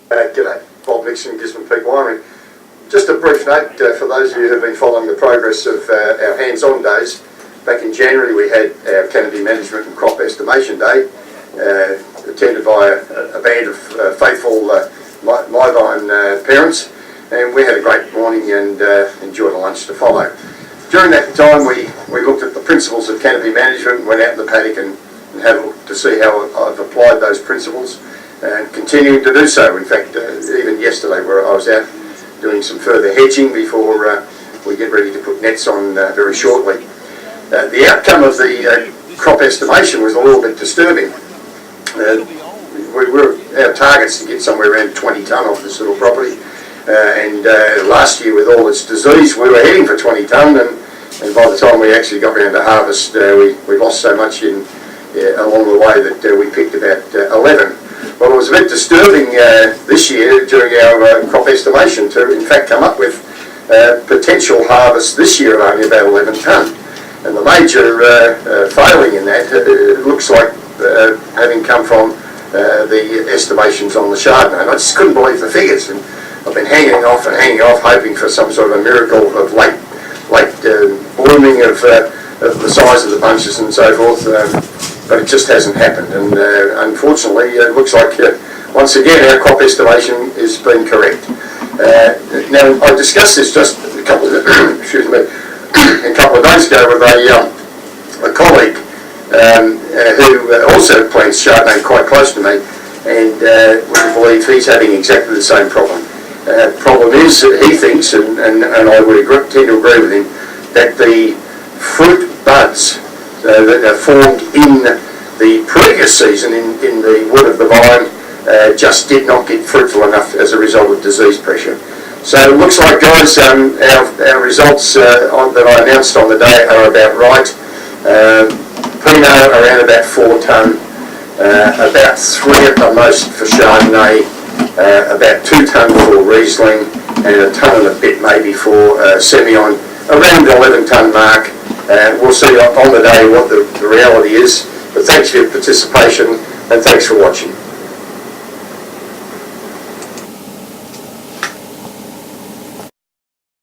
G'day, Bob Nixon, Gisborne Peak Winery. Just a brief note for those of you who have been following the progress of our hands-on days. Back in January we had our Canopy Management and Crop Estimation Day, attended by a band of faithful my vine parents, and we had a great morning and enjoyed a lunch to follow. During that time we looked at the principles of canopy management, went out in the paddock and had a look to see how I've applied those principles, and continuing to do so. In fact, even yesterday where I was out doing some further hedging before we get ready to put nets on very shortly. The outcome of the crop estimation was a little bit disturbing. Our target's to get somewhere around 20 tonne off this little property, and last year with all its disease we were heading for 20 tonne, and by the time we actually got round to harvest we lost so much along the way that we picked about 11. Well, it was a bit disturbing this year during our crop estimation to in fact come up with potential harvest this year of only about 11 tonne. And the major failing in that looks like having come from the estimations on the Chardonnay. And I just couldn't believe the figures, and I've been hanging off, hoping for some sort of a miracle of late blooming of the size of the bunches and so forth. But it just hasn't happened, and unfortunately it looks like once again our crop estimation has been correct. Now I discussed this just a couple of excuse me a couple of days ago with a colleague who also plants Chardonnay quite close to me, and we believe he's having exactly the same problem. Problem is, he thinks, and I would tend to agree with him, that the fruit buds that are formed in the previous season in the wood of the vine just did not get fruitful enough as a result of disease pressure. So it looks like, guys, our results that I announced on the day are about right. Pinot around about 4 tonne, about 3 at the most for Chardonnay, about 2 tonne for Riesling, and a tonne and a bit maybe for Semillon, around the 11 tonne mark. We'll see on the day what the reality is, but thanks for your participation and thanks for watching.